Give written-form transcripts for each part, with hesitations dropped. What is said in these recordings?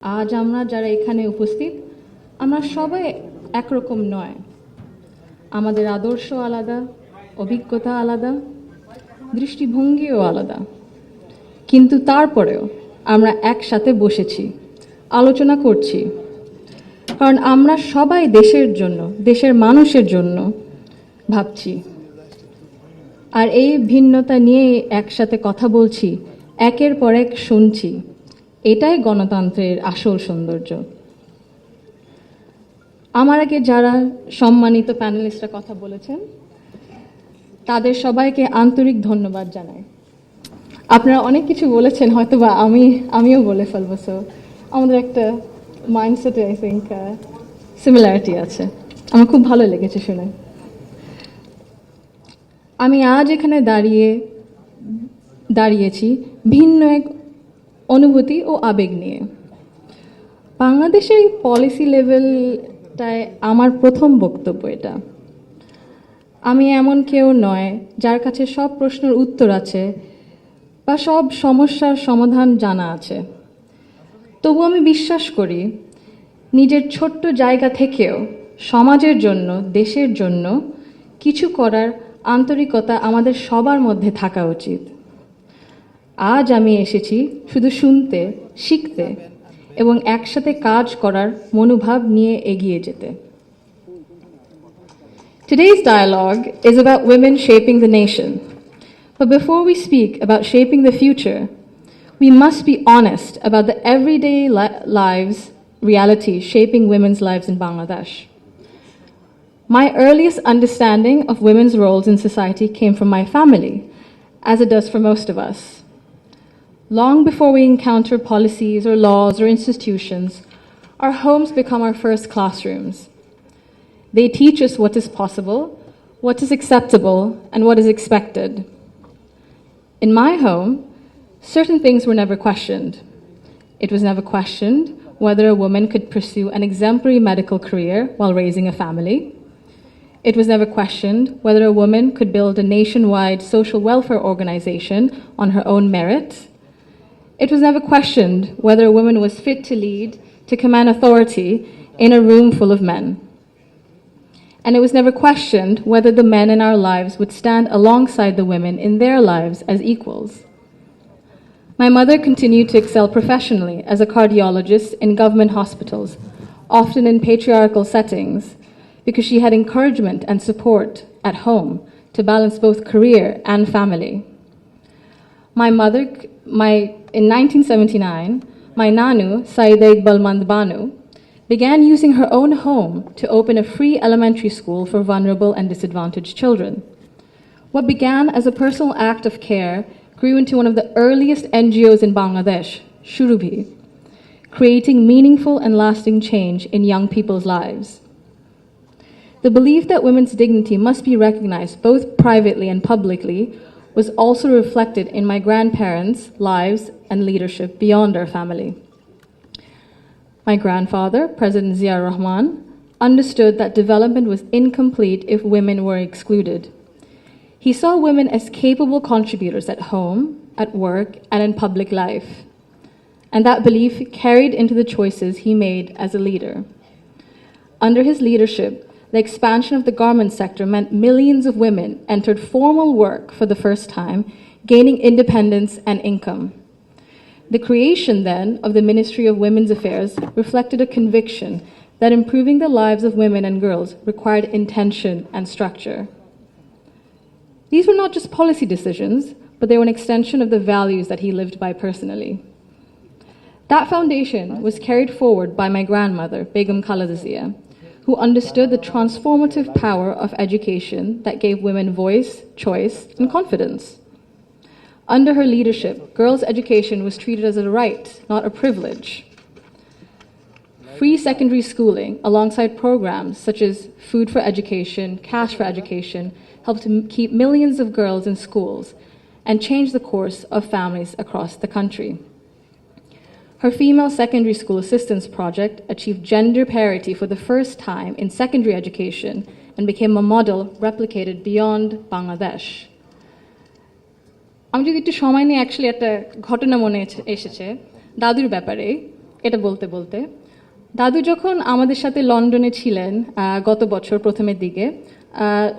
আজ আমরা যারা এখানে উপস্থিত আমরা সবাই একরকম নয়। আমাদের আদর্শ আলাদা, অভিজ্ঞতা আলাদা, দৃষ্টিভঙ্গিও আলাদা, কিন্তু তারপরেও আমরা একসাথে বসেছি, আলোচনা করছি, কারণ আমরা সবাই দেশের জন্য, দেশের মানুষের জন্য ভাবছি। আর এই ভিন্নতা নিয়ে একসাথে কথা বলছি, একের পর এক শুনছি। এটাই গণতন্ত্রের আসল সৌন্দর্য। আমার আগে যারা সম্মানিত প্যানেলিস্টরা কথা বলেছেন তাদের সবাইকে আন্তরিক ধন্যবাদ জানাই। আপনারা অনেক কিছু বলেছেন, হয়তো বা আমিও বলে ফেলবো। সো আমাদের একটা মাইন্ডসেটে আই থিঙ্ক সিমিলারিটি আছে। আমার খুব ভালো লেগেছে শুনে। আমি আজ এখানে দাঁড়িয়েছি ভিন্ন এক অনুভূতি ও আবেগ নিয়ে। বাংলাদেশের এই পলিসি লেভেলটায় আমার প্রথম বক্তব্য এটা। আমি এমন কেউ নয় যার কাছে সব প্রশ্নের উত্তর আছে বা সব সমস্যার সমাধান জানা আছে। তবু আমি বিশ্বাস করি নিজের ছোট্ট জায়গা থেকেও সমাজের জন্য, দেশের জন্য কিছু করার আন্তরিকতা আমাদের সবার মধ্যে থাকা উচিত। আজ আমি এসেছি শুধু শুনতে, শিখতে এবং একসাথে কাজ করার মনোভাব নিয়ে এগিয়ে যেতে। Today's dialogue is about women shaping the nation. But before we speak about shaping the future, we must be honest about the everyday lives reality shaping women's lives in Bangladesh. My earliest understanding of women's roles in society came from my family, as it does for most of us. Long before we encounter policies or laws or institutions, our homes become our first classrooms. They teach us what is possible, what is acceptable, and what is expected. In my home, certain things were never questioned. It was never questioned whether a woman could pursue an exemplary medical career while raising a family. It was never questioned whether a woman could build a nationwide social welfare organization on her own merit. It was never questioned whether a woman was fit to lead, to command authority in a room full of men. And it was never questioned whether the men in our lives would stand alongside the women in their lives as equals. My mother continued to excel professionally as a cardiologist in government hospitals, often in patriarchal settings, because she had encouragement and support at home to balance both career and family. In 1979, my Nanu, Saida Iqbal Banu, began using her own home to open a free elementary school for vulnerable and disadvantaged children. What began as a personal act of care grew into one of the earliest NGOs in Bangladesh, Shurubhi, creating meaningful and lasting change in young people's lives. The belief that women's dignity must be recognized both privately and publicly was also reflected in my grandparents' lives and leadership beyond our family. My grandfather, President Zia Rahman, understood that development was incomplete if women were excluded. He saw women as capable contributors at home, at work, and in public life. And that belief carried into the choices he made as a leader. Under his leadership, the expansion of the garment sector meant millions of women entered formal work for the first time, gaining independence and income. The creation then of the Ministry of Women's Affairs reflected a conviction that improving the lives of women and girls required intention and structure. These were not just policy decisions, but they were an extension of the values that he lived by personally. That foundation was carried forward by my grandmother, Begum Khaleda Zia, who understood the transformative power of education that gave women voice, choice, and confidence. Under her leadership, girls' education was treated as a right, not a privilege. Free secondary schooling, alongside programs such as Food for Education, Cash for Education, helped to keep millions of girls in schools and change the course of families across the country. Her female secondary school assistance project achieved gender parity for the first time in secondary education and became a model replicated beyond Bangladesh. আমি যদি একটু সময় নিয়ে actually একটা ঘটনা মনে এসেছে দাদুর ব্যাপারে। এটা বলতে বলতে দাদু যখন আমাদের সাথে লন্ডনে ছিলেন গত বছর প্রথমের দিকে,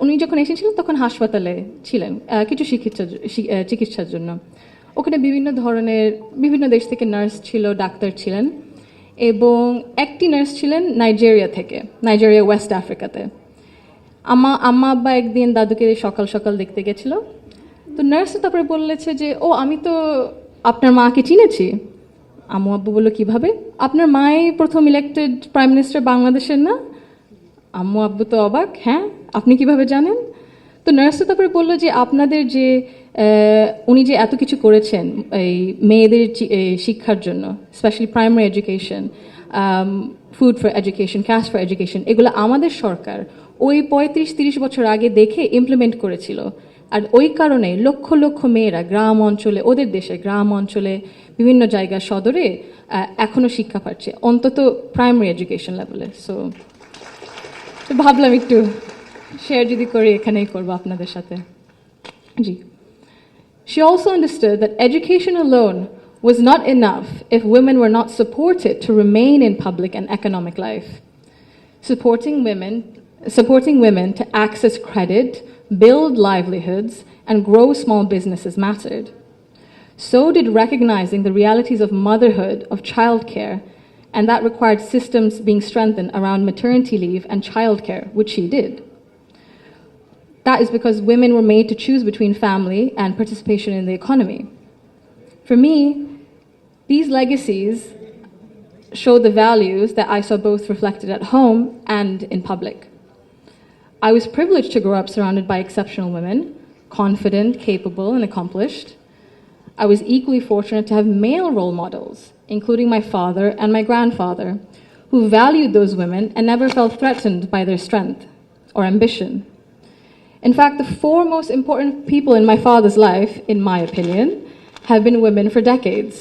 উনি যখন এসেছিলেন তখন হাসপাতালে ছিলেন কিছু চিকিৎসার জন্য। ওখানে বিভিন্ন দেশ থেকে নার্স ছিল, ডাক্তার ছিলেন, এবং একটি নার্স ছিলেন নাইজেরিয়া ওয়েস্ট আফ্রিকাতে। আম্মা আব্বা একদিন দাদুকে সকাল সকাল দেখতে গেছিল। তো নার্স তারপরে বলেছে যে, ও আমি তো আপনার মাকে চিনেছি। আম্মু আব্বু বললো, কিভাবে? আপনার মাই প্রথম ইলেক্টেড প্রাইম মিনিস্টার বাংলাদেশের না? আম্মু আব্বু তো অবাক, হ্যাঁ আপনি কিভাবে জানেন? তো নার্স তারপরে বললো যে, আপনাদের যে উনি যে এত কিছু করেছেন এই মেয়েদের শিক্ষার জন্য, specially primary education, food for education, cash for education, এগুলো আমাদের সরকার ওই 35-30 বছর আগে দেখে ইমপ্লিমেন্ট করেছিল। আর ওই কারণে লক্ষ লক্ষ মেয়েরা গ্রাম অঞ্চলে, ওদের দেশে গ্রাম অঞ্চলে বিভিন্ন জায়গায় সদরে এখনও শিক্ষা পাচ্ছে, অন্তত প্রাইমারি এডুকেশন লেভেলে। সো ভাবলাম একটু শেয়ার যদি করি, এখানেই করবো আপনাদের সাথে। জি। She also understood that education alone was not enough if women were not supported to remain in public and economic life. Supporting women to access credit, build livelihoods, and grow small businesses mattered. So did recognizing the realities of motherhood, of childcare, and that required systems being strengthened around maternity leave and childcare, which she did. That is because women were made to choose between family and participation in the economy. For me, these legacies show the values that I saw both reflected at home and in public. I was privileged to grow up surrounded by exceptional women, confident, capable, and accomplished. I was equally fortunate to have male role models, including my father and my grandfather, who valued those women and never felt threatened by their strength or ambition. In fact, the four most important people in my father's life, in my opinion, have been women for decades.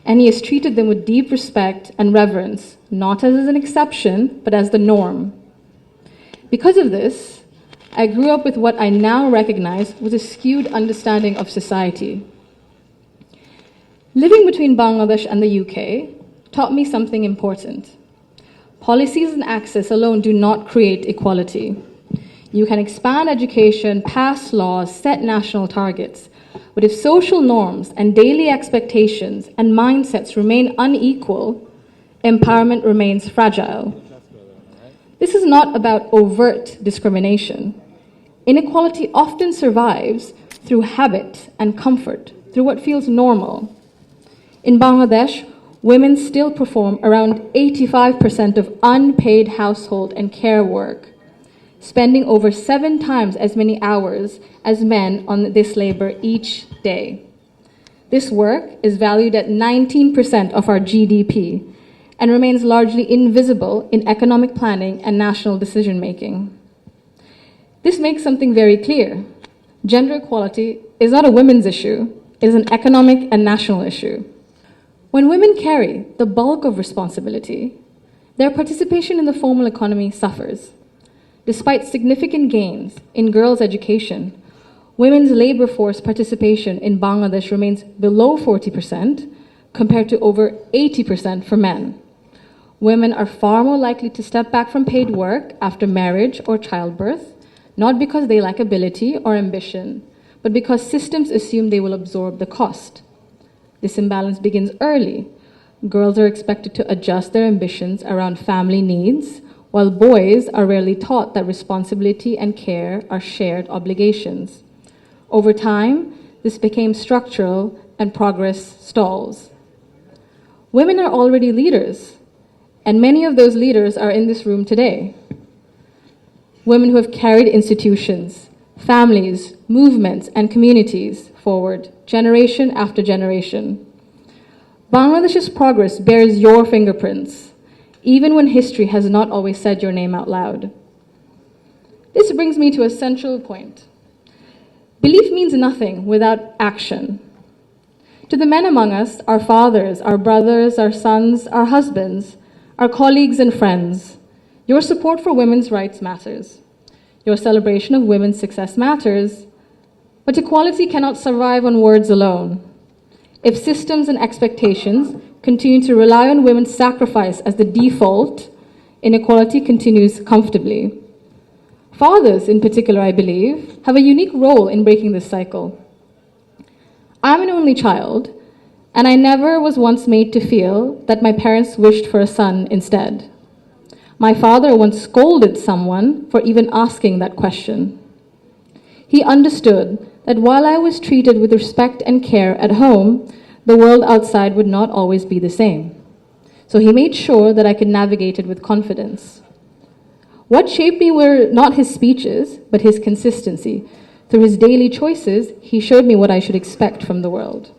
And he has treated them with deep respect and reverence, not as an exception, but as the norm. Because of this, I grew up with what I now recognize was a skewed understanding of society. Living between Bangladesh and the UK taught me something important. Policies and access alone do not create equality. You can expand education, pass laws, set national targets, but if social norms and daily expectations and mindsets remain unequal, empowerment remains fragile. This is not about overt discrimination. Inequality often survives through habit and comfort, through what feels normal. In Bangladesh, women still perform around 85% of unpaid household and care work, spending over 7 times as many hours as men on this labor each day. This work is valued at 19% of our GDP and remains largely invisible in economic planning and national decision-making. This makes something very clear. Gender equality is not a women's issue, it is an economic and national issue. When women carry the bulk of responsibility, their participation in the formal economy suffers. Despite significant gains in girls' education, women's labor force participation in Bangladesh remains below 40% compared to over 80% for men. Women are far more likely to step back from paid work after marriage or childbirth, not because they lack ability or ambition, but because systems assume they will absorb the cost. This imbalance begins early. Girls are expected to adjust their ambitions around family needs, while boys are rarely taught that responsibility and care are shared obligations. Over time, this became structural and progress stalls. Women are already leaders, and many of those leaders are in this room today. Women who have carried institutions, families, movements, and communities forward, generation after generation. Bangladesh's progress bears your fingerprints, even when history has not always said your name out loud. This brings me to a central point. Belief means nothing without action. To the men among us, our fathers, our brothers, our sons, our husbands, our colleagues and friends, your support for women's rights matters. Your celebration of women's success matters, but equality cannot survive on words alone. If systems and expectations continue to rely on women's sacrifice as the default, inequality continues comfortably. Fathers, in particular, I believe, have a unique role in breaking this cycle. I'm an only child, and I never was once made to feel that my parents wished for a son instead. My father once scolded someone for even asking that question. He understood that while I was treated with respect and care at home, the world outside would not always be the same. So he made sure that I could navigate it with confidence. What shaped me were not his speeches, but his consistency. Through his daily choices, he showed me what I should expect from the world.